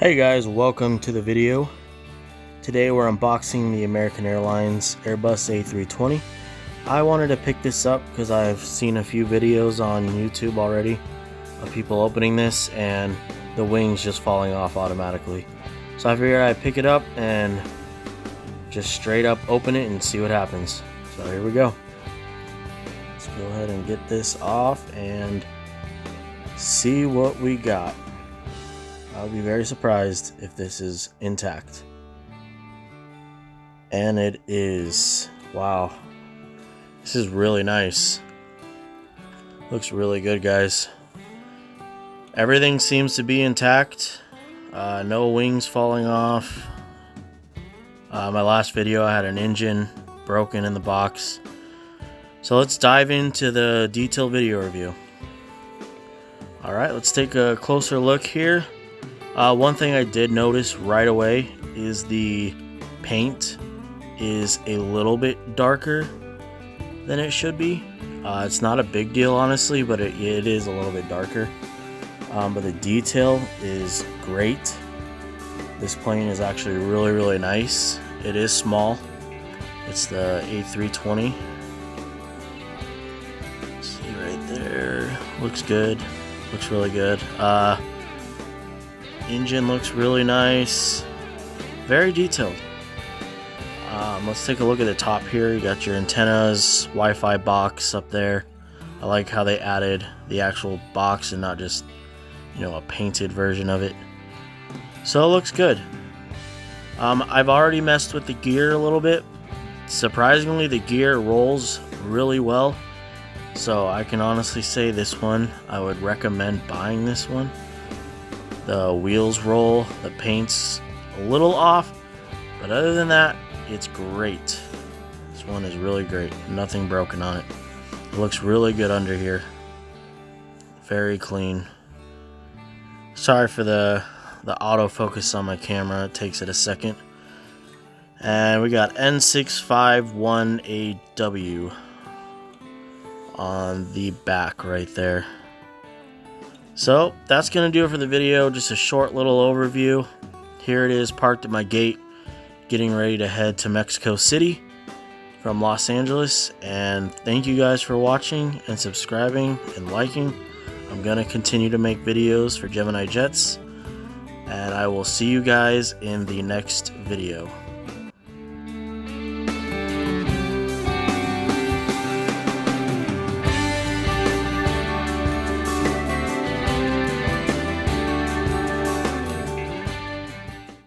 Hey guys, welcome to the video. Today we're unboxing the American Airlines Airbus A320. I wanted to pick this up because I've seen a few videos on YouTube already of people opening this and the wings just falling off automatically. So I figured I'd pick it up and just straight up open it and see what happens. So here we go. Let's go ahead and get this off and see what we got. I would be very surprised if this is intact. And it is. Wow. This is really nice. Looks really good, guys. Everything seems to be intact. No wings falling off. My last video I had an engine broken in the box. So let's dive into the detailed video review. Alright, let's take a closer look here. One thing I did notice right away is the paint is a little bit darker than it should be. It's not a big deal, honestly, but it is a little bit darker. But the detail is great. This plane is actually really nice. It is small. It's the A320. See right there. Looks good. Looks really good. Engine looks really nice. Very detailed. Let's take a look at the top here. You got your antennas, Wi-Fi box up there. I like how they added the actual box and not just, a painted version of it. So it looks good. I've already messed with the gear a little bit. Surprisingly, the gear rolls really well. So I can honestly say this one, I would recommend buying this one. The wheels roll, the paint's a little off, but other than that, it's great. This one is really great. Nothing broken on it. It looks really good under here. Very clean. Sorry for the autofocus on my camera. It takes it a second. And we got N651AW on the back right there. So that's going to do it for the video. Just a short little overview. Here it is, parked at my gate, getting ready to head to Mexico City from Los Angeles. And thank you guys for watching and subscribing and liking. I'm going to continue to make videos for Gemini Jets. And I will see you guys in the next video.